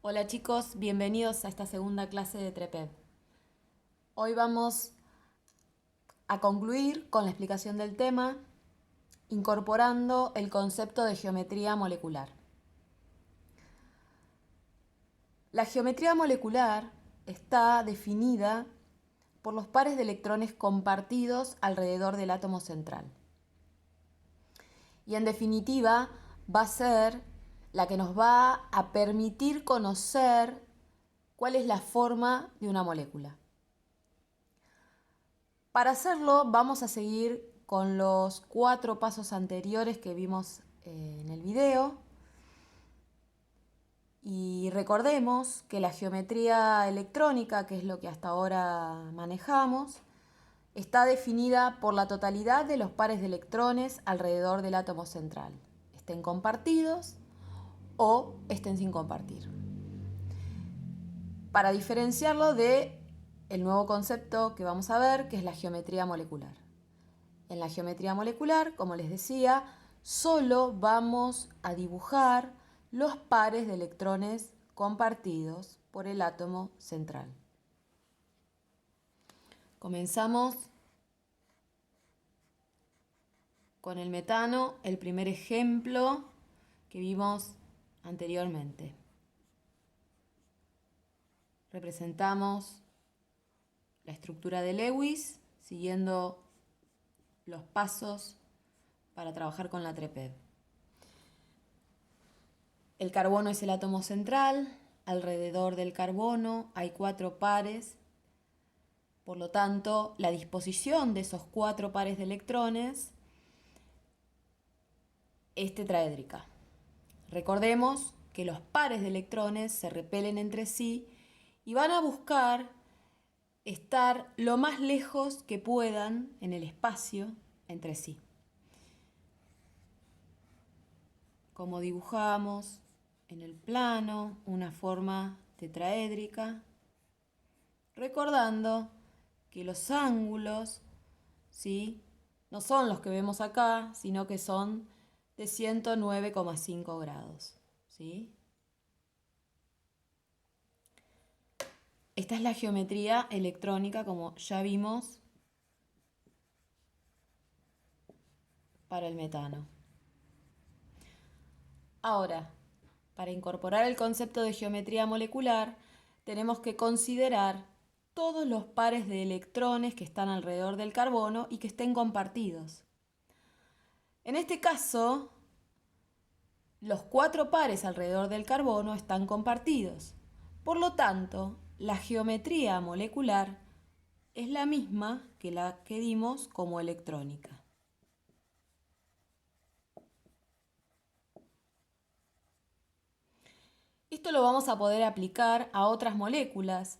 Hola chicos, bienvenidos a esta segunda clase de TREPED. Hoy vamos a concluir con la explicación del tema, incorporando el concepto de geometría molecular. La geometría molecular está definida por los pares de electrones compartidos alrededor del átomo central. Y en definitiva va a ser la que nos va a permitir conocer cuál es la forma de una molécula. Para hacerlo vamos a seguir con los 4 pasos anteriores que vimos en el video. Y recordemos que la geometría electrónica, que es lo que hasta ahora manejamos, está definida por la totalidad de los pares de electrones alrededor del átomo central, estén compartidos o estén sin compartir. Para diferenciarlo de el nuevo concepto que vamos a ver, que es la geometría molecular. En la geometría molecular, como les decía, solo vamos a dibujar los pares de electrones compartidos por el átomo central. Comenzamos con el metano, el primer ejemplo que vimos anteriormente. Representamos la estructura de Lewis siguiendo los pasos para trabajar con la TREPED. El carbono es el átomo central, alrededor del carbono hay 4 pares, por lo tanto, la disposición de esos 4 pares de electrones es tetraédrica. Recordemos que los pares de electrones se repelen entre sí y van a buscar estar lo más lejos que puedan en el espacio entre sí. Como dibujamos en el plano una forma tetraédrica, recordando que los ángulos, ¿sí?, no son los que vemos acá, sino que son de 109,5 grados. ¿Sí? Esta es la geometría electrónica, como ya vimos, para el metano. Ahora, para incorporar el concepto de geometría molecular, tenemos que considerar todos los pares de electrones que están alrededor del carbono y que estén compartidos. En este caso, los 4 pares alrededor del carbono están compartidos. Por lo tanto, la geometría molecular es la misma que la que dimos como electrónica. Esto lo vamos a poder aplicar a otras moléculas,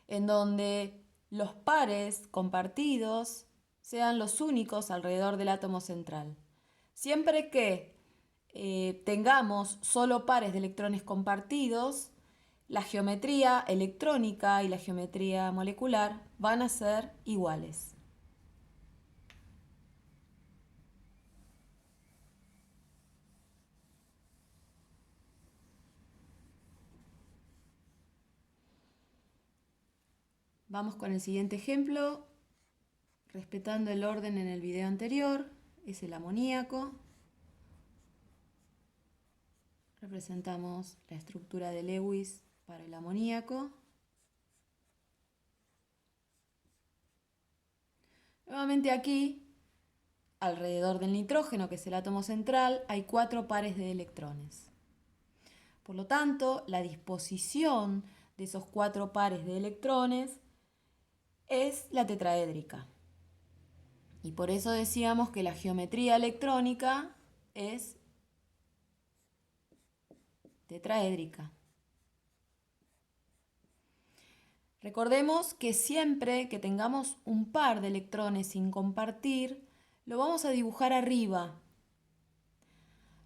en donde los pares compartidos sean los únicos alrededor del átomo central. Siempre que tengamos solo pares de electrones compartidos, la geometría electrónica y la geometría molecular van a ser iguales. Vamos con el siguiente ejemplo, respetando el orden en el video anterior, es el amoníaco. Representamos la estructura de Lewis para el amoníaco. Nuevamente aquí, alrededor del nitrógeno, que es el átomo central, hay 4 pares de electrones. Por lo tanto, la disposición de esos 4 pares de electrones es la tetraédrica. Y por eso decíamos que la geometría electrónica es tetraédrica. Recordemos que siempre que tengamos un par de electrones sin compartir, lo vamos a dibujar arriba.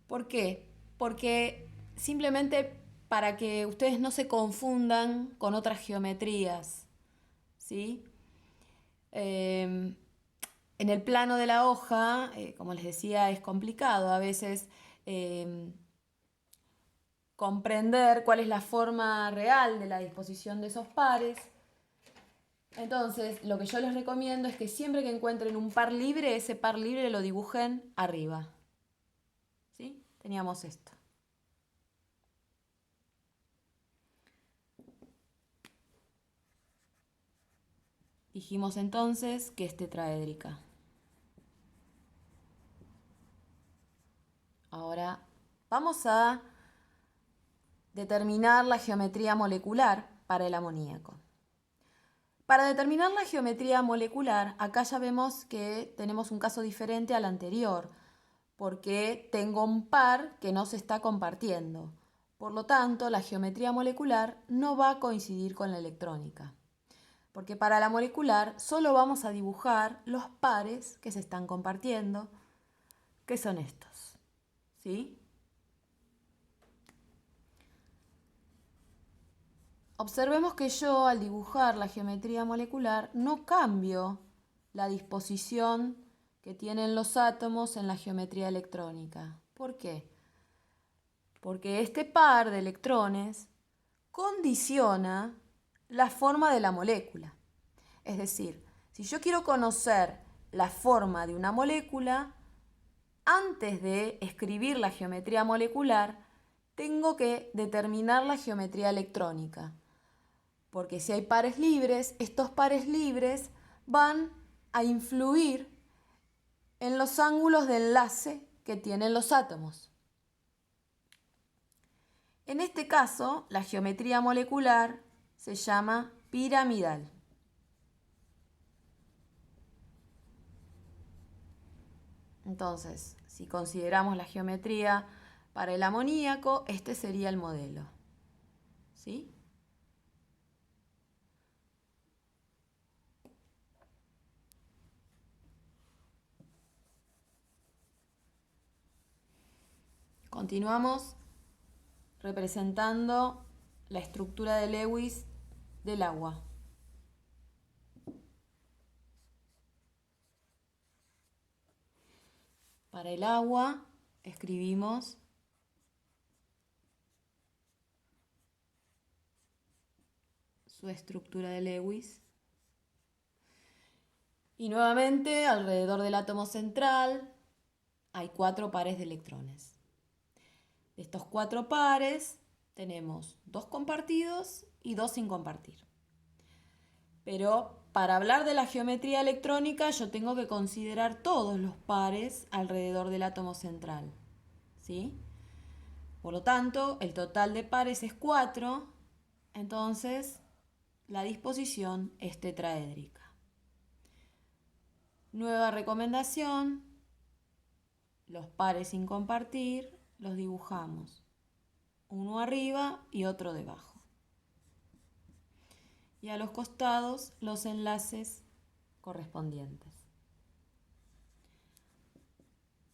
¿Por qué? Porque simplemente para que ustedes no se confundan con otras geometrías, ¿sí? En el plano de la hoja, como les decía, es complicado. A veces comprender cuál es la forma real de la disposición de esos pares. Entonces, lo que yo les recomiendo es que siempre que encuentren un par libre, ese par libre lo dibujen arriba. ¿Sí? Teníamos esto. Dijimos entonces que es tetraédrica. Ahora vamos a determinar la geometría molecular para el amoníaco. Para determinar la geometría molecular, acá ya vemos que tenemos un caso diferente al anterior, porque tengo un par que no se está compartiendo. Por lo tanto, la geometría molecular no va a coincidir con la electrónica, porque para la molecular solo vamos a dibujar los pares que se están compartiendo, que son estos. ¿Sí? Observemos que yo, al dibujar la geometría molecular, no cambio la disposición que tienen los átomos en la geometría electrónica. ¿Por qué? Porque este par de electrones condiciona la forma de la molécula. Es decir, si yo quiero conocer la forma de una molécula, antes de escribir la geometría molecular, tengo que determinar la geometría electrónica. Porque si hay pares libres, estos pares libres van a influir en los ángulos de enlace que tienen los átomos. En este caso, la geometría molecular se llama piramidal. Entonces, si consideramos la geometría para el amoníaco, este sería el modelo. ¿Sí? Continuamos representando la estructura de Lewis del agua. Para el agua escribimos su estructura de Lewis. Y nuevamente, alrededor del átomo central hay 4 pares de electrones. De estos 4 pares tenemos 2 compartidos y 2 sin compartir. Pero para hablar de la geometría electrónica yo tengo que considerar todos los pares alrededor del átomo central. ¿Sí? Por lo tanto, el total de pares es 4, entonces la disposición es tetraédrica. Nueva recomendación, los pares sin compartir los dibujamos, uno arriba y otro debajo. Y a los costados los enlaces correspondientes.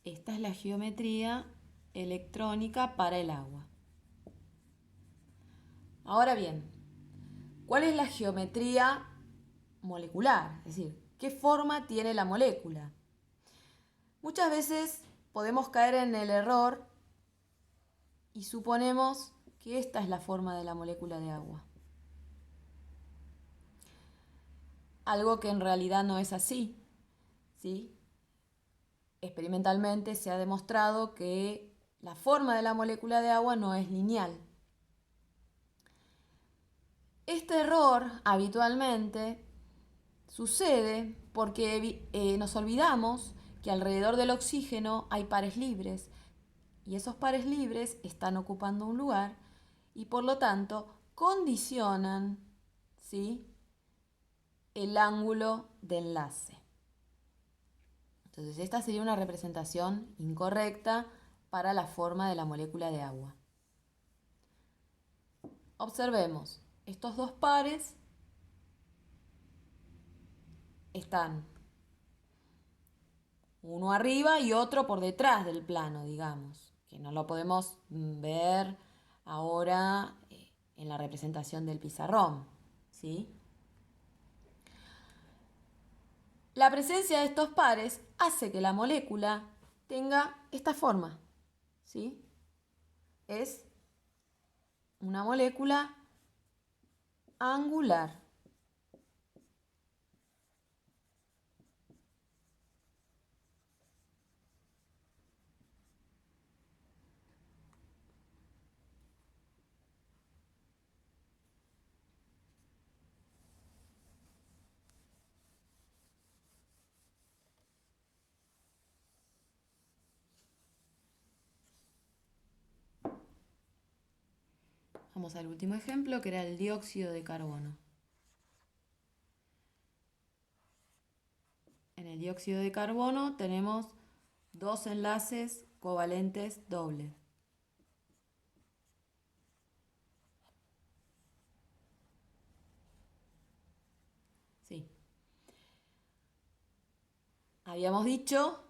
Esta es la geometría electrónica para el agua. Ahora bien, ¿cuál es la geometría molecular? Es decir, ¿qué forma tiene la molécula? Muchas veces podemos caer en el error y suponemos que esta es la forma de la molécula de agua. Algo que en realidad no es así, ¿sí? Experimentalmente se ha demostrado que la forma de la molécula de agua no es lineal. Este error habitualmente sucede porque nos olvidamos que alrededor del oxígeno hay pares libres y esos pares libres están ocupando un lugar y por lo tanto condicionan, ¿sí?, el ángulo de enlace. Entonces esta sería una representación incorrecta para la forma de la molécula de agua. Observemos, estos 2 pares están uno arriba y otro por detrás del plano, digamos, que no lo podemos ver ahora en la representación del pizarrón, ¿sí? La presencia de estos pares hace que la molécula tenga esta forma, ¿sí? Es una molécula angular. Vamos al último ejemplo, que era el dióxido de carbono. En el dióxido de carbono tenemos dos enlaces covalentes dobles. Sí. Habíamos dicho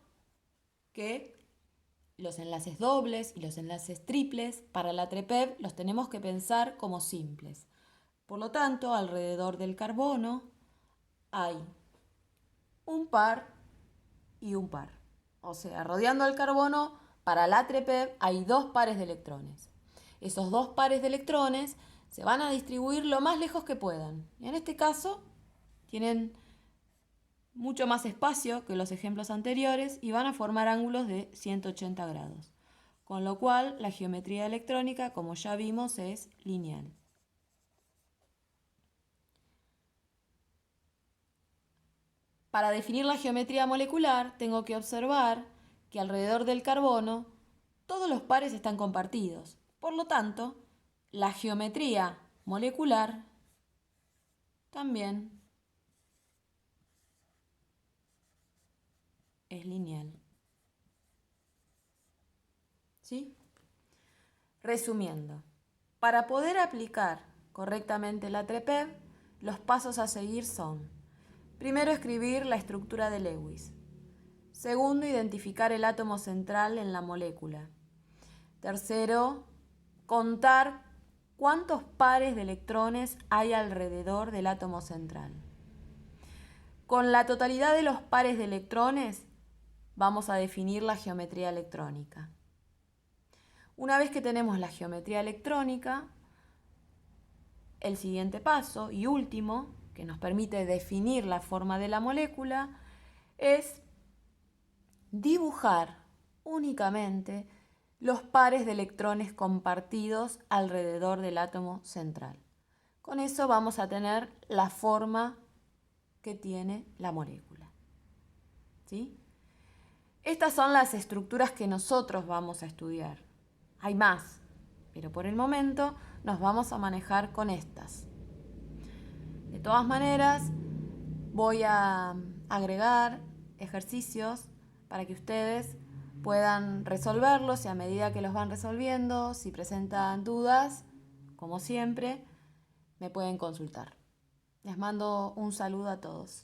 que los enlaces dobles y los enlaces triples para la TREPEV los tenemos que pensar como simples. Por lo tanto, alrededor del carbono hay un par y un par. O sea, rodeando al carbono, para la TREPEV hay dos pares de electrones. Esos dos pares de electrones se van a distribuir lo más lejos que puedan. Y en este caso, tienen mucho más espacio que los ejemplos anteriores y van a formar ángulos de 180 grados. Con lo cual, la geometría electrónica, como ya vimos, es lineal. Para definir la geometría molecular, tengo que observar que alrededor del carbono todos los pares están compartidos. Por lo tanto, la geometría molecular también es lineal. ¿Sí? Resumiendo, para poder aplicar correctamente la TREPEV, los pasos a seguir son: primero, escribir la estructura de Lewis. Segundo, identificar el átomo central en la molécula. Tercero, contar cuántos pares de electrones hay alrededor del átomo central. Con la totalidad de los pares de electrones, vamos a definir la geometría electrónica. Una vez que tenemos la geometría electrónica, el siguiente paso y último, que nos permite definir la forma de la molécula, es dibujar únicamente los pares de electrones compartidos alrededor del átomo central. Con eso vamos a tener la forma que tiene la molécula. ¿Sí? Estas son las estructuras que nosotros vamos a estudiar. Hay más, pero por el momento nos vamos a manejar con estas. De todas maneras, voy a agregar ejercicios para que ustedes puedan resolverlos y a medida que los van resolviendo, si presentan dudas, como siempre, me pueden consultar. Les mando un saludo a todos.